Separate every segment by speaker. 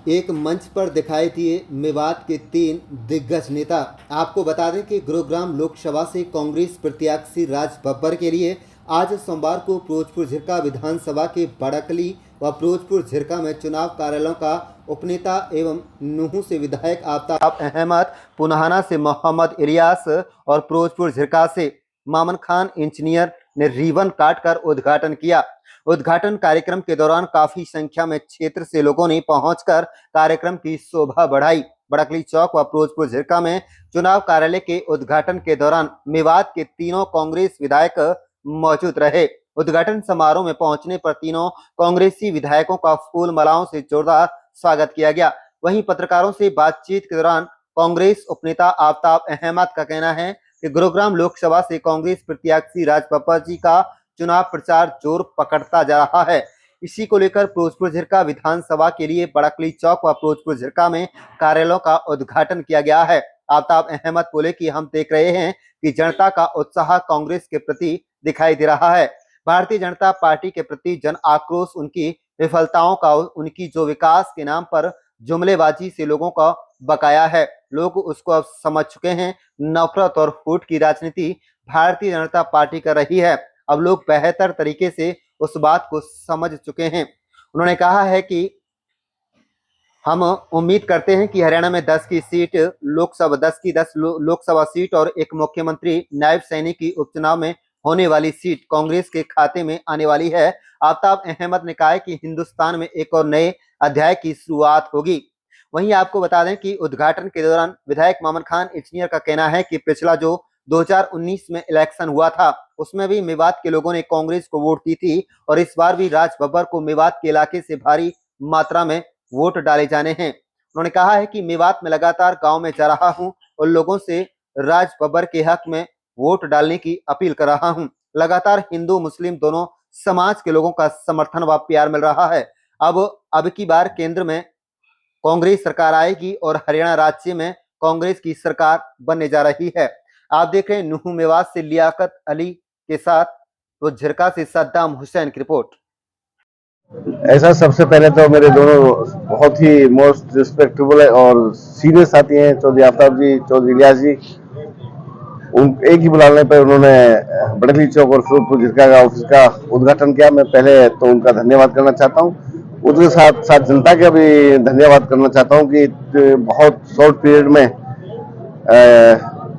Speaker 1: एक मंच पर दिखाई दिए मेवात के 3 दिग्गज नेता। आपको बता दें कि गुरुग्राम लोकसभा से कांग्रेस प्रत्याशी राज बब्बर के लिए आज सोमवार को फिरोजपुर झिरका विधानसभा के बड़कली व फिरोजपुर झिरका में चुनाव कार्यालयों का उपनेता एवं नूंह से विधायक आफ्ताब अहमद, पुनाहाना से मोहम्मद इलियास और फिरोजपुर झिरका से मामन खान इंजीनियर ने रिबन काटकर उद्घाटन किया। उद्घाटन कार्यक्रम के दौरान काफी संख्या में क्षेत्र से लोगों ने पहुंचकर कार्यक्रम की शोभा बढ़ाई। बड़कली चौक व फिरोजपुर झिरका में चुनाव कार्यालय के उद्घाटन के दौरान मेवात के तीनों कांग्रेस विधायक मौजूद रहे। उद्घाटन समारोह में पहुंचने पर तीनों कांग्रेसी विधायकों का फूल मालाओं से जोरदार स्वागत किया गया। वहीं पत्रकारों से बातचीत के दौरान कांग्रेस उपनेता आफ्ताब अहमद का कहना है कि गुरुग्राम लोकसभा से कांग्रेस प्रत्याशी राज बब्बर जी का चुनाव प्रचार जोर पकड़ता जा रहा है। इसी को लेकर फिरोजपुर झिरका विधानसभा के लिए बड़कली चौक व फिरोजपुर झिरका में कार्यालयों का उद्घाटन किया गया है। आफ्ताब अहमद बोले कि हम देख रहे हैं कि जनता का उत्साह कांग्रेस के प्रति दिखाई दे रहा है। भारतीय जनता पार्टी के प्रति जन आक्रोश उनकी विफलताओं का, उनकी जो विकास के नाम पर जुमलेबाजी से लोगों का बकाया है, लोग उसको अब समझ चुके हैं। नफरत और फूट की राजनीति भारतीय जनता पार्टी कर रही है। अब लोग बेहतर तरीके से उस बात को समझ चुके हैं। उन्होंने कहा है कि हम उम्मीद करते हैं कि हरियाणा में 10 की सीट लोकसभा 10 की 10 लोकसभा सीट और एक मुख्यमंत्री नायब सैनिक की उपचुनाव में होने वाली सीट कांग्रेस के खाते में आने वाली है। आफ्ताब अहमद ने कहा है कि हिंदुस्तान में एक और नए अध्याय की शुरुआत होगी। वहीं आपको बता दें कि उद्घाटन के दौरान विधायक मामन खान इंजीनियर का कहना है कि पिछला जो 2019 में इलेक्शन हुआ था उसमें भी मेवात के लोगों ने कांग्रेस को वोट दी थी और इस बार भी राज बब्बर को मेवात के इलाके से भारी मात्रा में वोट डाले जाने हैं। उन्होंने कहा है कि मेवात में लगातार गांव में जा रहा हूं और लोगों से राज बब्बर के हक में वोट डालने की अपील कर रहा हूं। लगातार हिंदू मुस्लिम दोनों समाज के लोगों का समर्थन व प्यार मिल रहा है। अब की बार केंद्र में कांग्रेस सरकार आएगी और हरियाणा राज्य में कांग्रेस की सरकार बनने जा रही है। आप देख रहे हैं नूंह मेवात से लियाकत अली के साथ तो झिरका से सद्दाम हुसैन की रिपोर्ट।
Speaker 2: ऐसा सबसे पहले तो मेरे दोनों बहुत ही मोस्ट रिस्पेक्टेबल और सीनियर साथी हैं, चौधरी आफ्ताब जी, चौधरी इलियास जी। उन एक ही बुलाने पर उन्होंने बड़कली चौक और फिरोजपुर झिरका का ऑफिस का उद्घाटन किया। मैं पहले तो उनका धन्यवाद करना चाहता हूं। उसके साथ साथ जनता का भी धन्यवाद करना चाहता हूं कि बहुत शॉर्ट पीरियड में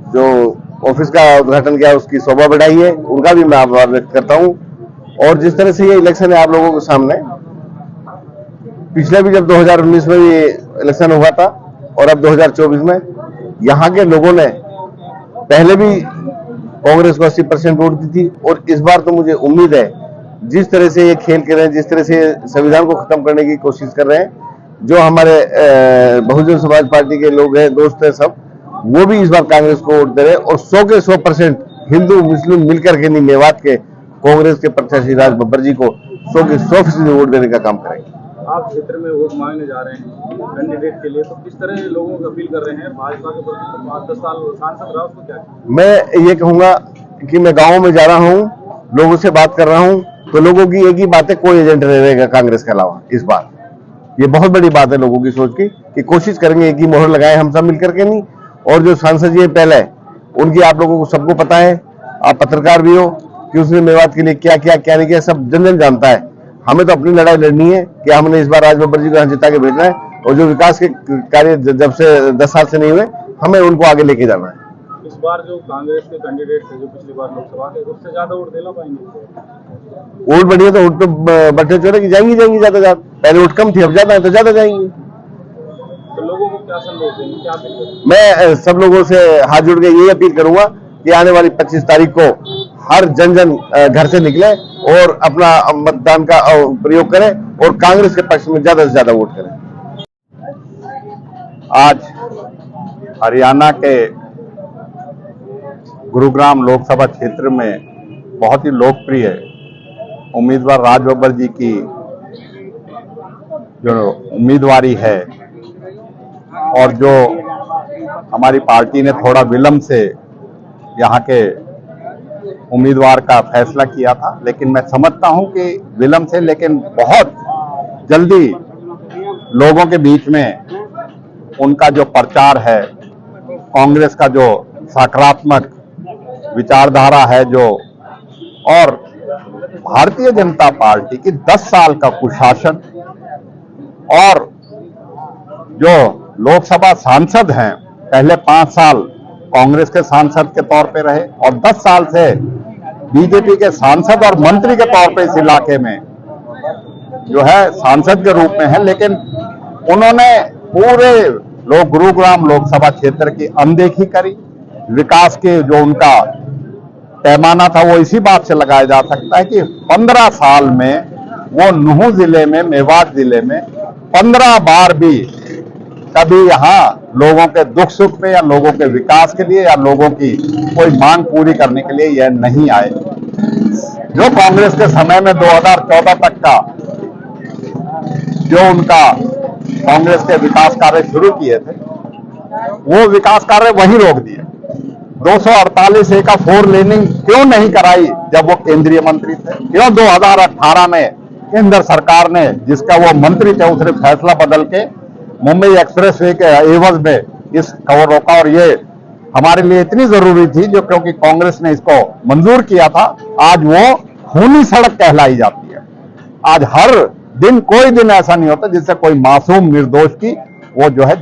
Speaker 2: जो ऑफिस का उद्घाटन किया उसकी शोभा बढ़ाई है, उनका भी मैं आभार व्यक्त करता हूं। और जिस तरह से ये इलेक्शन है आप लोगों के सामने, पिछले भी जब 2019 में भी इलेक्शन हुआ था और अब 2024 में यहाँ के लोगों ने पहले भी कांग्रेस को 80% वोट दी थी और इस बार तो मुझे उम्मीद है जिस तरह से ये खेल कर रहे हैं, जिस तरह से संविधान को खत्म करने की कोशिश कर रहे हैं, जो हमारे बहुजन समाज पार्टी के लोग हैं, दोस्त हैं सब, वो भी इस बार कांग्रेस को वोट दे रहे हैं और 100 के 100% हिंदू मुस्लिम मिलकर के नहीं मेवात के कांग्रेस के प्रत्याशी राज बब्बर जी को 100 के 100% वोट देने का काम करेंगे।
Speaker 3: आप क्षेत्र में वोट मांगने जा रहे हैं कैंडिडेट के लिए, तो किस तरह लोगों को अपील कर रहे हैं? भाजपा के प्रति तो 5-10 साल सांसद रहा, उसको क्या?
Speaker 2: मैं ये कहूंगा कि मैं गाँव में जा रहा हूँ, लोगों से बात कर रहा हूँ, तो लोगों की एक ही बात है, कोई एजेंट नहीं रहेगा कांग्रेस के अलावा इस बार। ये बहुत बड़ी बात है लोगों की सोच की कि कोशिश करेंगे एक ही मोहर लगाए हम सब मिलकर के नहीं। और जो सांसद जी पहले उनकी आप लोगों को सबको पता है, आप पत्रकार भी हो, कि उसने मेवात के लिए क्या किया क्या नहीं किया सब जन जन जानता है। हमें तो अपनी लड़ाई लड़नी है कि हमने इस बार राज बब्बर जी को यहाँ जिता के भेजना है और जो विकास के कार्य जब से 10 साल से नहीं हुए हमें उनको आगे लेके जाना है।
Speaker 3: इस बार जो कांग्रेस के कैंडिडेट थे जो पिछली बार लोकसभा के, उससे ज्यादा वोट दिला पाएंगे?
Speaker 2: वोट बढ़िया तो वोट तो बढ़ते चले कि जाएंगी ज्यादा। पहले वोट कम थी, अब ज्यादा है तो ज्यादा जाएंगी।
Speaker 3: तो लोगों को क्या संदेश देंगे, क्या अपील करेंगे?
Speaker 2: मैं सब लोगों से हाथ जोड़ के यही अपील करूंगा कि आने वाली 25 तारीख को हर जन घर से निकले और अपना मतदान का प्रयोग करें और कांग्रेस के पक्ष में ज्यादा से ज्यादा वोट करें।
Speaker 4: आज हरियाणा के गुरुग्राम लोकसभा क्षेत्र में बहुत ही लोकप्रिय उम्मीदवार राज बब्बर जी की जो उम्मीदवारी है और जो हमारी पार्टी ने थोड़ा विलंब से यहाँ के उम्मीदवार का फैसला किया था, लेकिन मैं समझता हूं कि विलंब से लेकिन बहुत जल्दी लोगों के बीच में उनका जो प्रचार है, कांग्रेस का जो सकारात्मक विचारधारा है जो, और भारतीय जनता पार्टी की 10 साल का कुशासन, और जो लोकसभा सांसद हैं, पहले 5 साल कांग्रेस के सांसद के तौर पे रहे और 10 साल से बीजेपी के सांसद और मंत्री के तौर पे इस इलाके में जो है सांसद के रूप में है, लेकिन उन्होंने पूरे गुरुग्राम लोकसभा क्षेत्र की अनदेखी करी। विकास के जो उनका पैमाना था वो इसी बात से लगाया जा सकता है कि 15 साल में वो नुह जिले में, मेवात जिले में 15 बार भी कभी यहाँ लोगों के दुख सुख में या लोगों के विकास के लिए या लोगों की कोई मांग पूरी करने के लिए यह नहीं आए। जो कांग्रेस के समय में 2014 तक का जो उनका कांग्रेस के विकास कार्य शुरू किए थे, वो विकास कार्य वहीं रोक दिए। 248A का 4 लेनिंग क्यों नहीं कराई जब वो केंद्रीय मंत्री थे? क्यों 2018 में केंद्र सरकार ने, जिसका वो मंत्री थे, उसने फैसला बदल के मुंबई एक्सप्रेसवे के एवज में इस खबर रोका? और ये हमारे लिए इतनी जरूरी थी जो, क्योंकि कांग्रेस ने इसको मंजूर किया था, आज वो खूनी सड़क कहलाई जाती है। आज हर दिन कोई दिन ऐसा नहीं होता जिससे कोई मासूम निर्दोष की वो जो है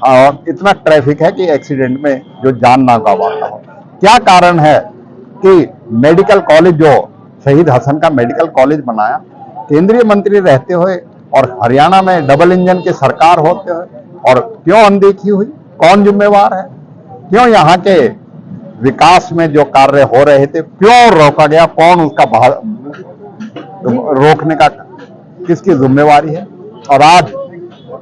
Speaker 4: और इतना ट्रैफिक है कि एक्सीडेंट में जो जान ना गंवाता हो। क्या कारण है कि मेडिकल कॉलेज, जो शहीद हसन का मेडिकल कॉलेज बनाया केंद्रीय मंत्री रहते हुए और हरियाणा में डबल इंजन की सरकार होते हुए, और क्यों अनदेखी हुई? कौन जिम्मेवार है? क्यों यहाँ के विकास में जो कार्य हो रहे थे क्यों रोका गया? कौन उसका रोकने का किसकी जिम्मेवारी है? और आज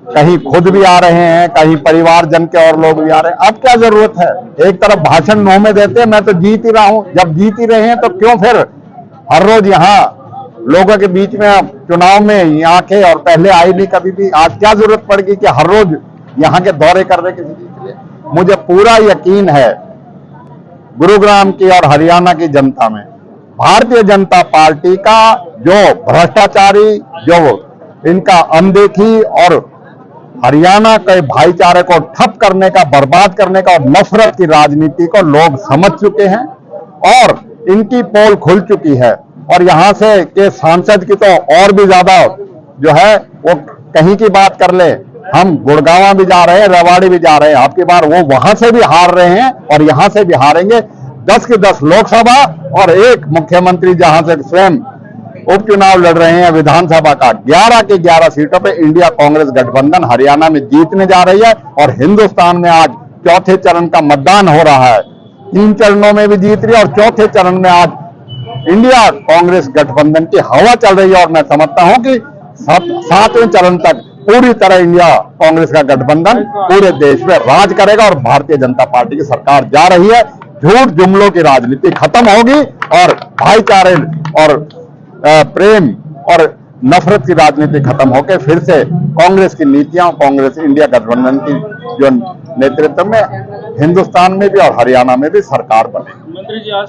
Speaker 4: कहीं खुद भी आ रहे हैं, कहीं परिवारजन के और लोग भी आ रहे हैं। अब क्या जरूरत है? एक तरफ भाषण मुंह में देते हैं, मैं तो जीत ही रहा हूं। जब जीत ही रहे हैं तो क्यों फिर हर रोज यहाँ लोगों के बीच में चुनाव में यहाँ के, और पहले आई नहीं कभी भी, आज क्या जरूरत पड़ेगी कि हर रोज यहाँ के दौरे कर रहे किसी चीज के लिए? मुझे पूरा यकीन है गुरुग्राम की और हरियाणा की जनता में भारतीय जनता पार्टी का जो भ्रष्टाचारी, जो इनका अनदेखी और हरियाणा के भाईचारे को ठप करने का, बर्बाद करने का और नफरत की राजनीति को लोग समझ चुके हैं और इनकी पोल खुल चुकी है। और यहां से के सांसद की तो और भी ज्यादा जो है वो कहीं की बात कर ले, हम गुड़गांव भी जा रहे हैं, रेवाड़ी भी जा रहे हैं, आपकी बार वो वहां से भी हार रहे हैं और यहां से भी हारेंगे। 10 की 10 लोकसभा और 1 मुख्यमंत्री जहां से स्वयं उपचुनाव लड़ रहे हैं विधानसभा का, 11 की 11 सीटों पे इंडिया कांग्रेस गठबंधन हरियाणा में जीतने जा रही है। और हिंदुस्तान में आज चौथे चरण का मतदान हो रहा है। 3 चरणों में भी जीत रही है और चौथे चरण में आज इंडिया कांग्रेस गठबंधन की हवा चल रही है। और मैं समझता हूं कि 7वें चरण तक पूरी तरह इंडिया कांग्रेस का गठबंधन पूरे देश में राज करेगा और भारतीय जनता पार्टी की सरकार जा रही है। झूठ जुमलों की राजनीति खत्म होगी और भाईचारे और प्रेम और नफरत की राजनीति खत्म होकर फिर से कांग्रेस की नीतियां, कांग्रेस इंडिया गठबंधन की जो नेतृत्व में हिंदुस्तान में भी और हरियाणा में भी सरकार बने।
Speaker 3: मंत्री जी आज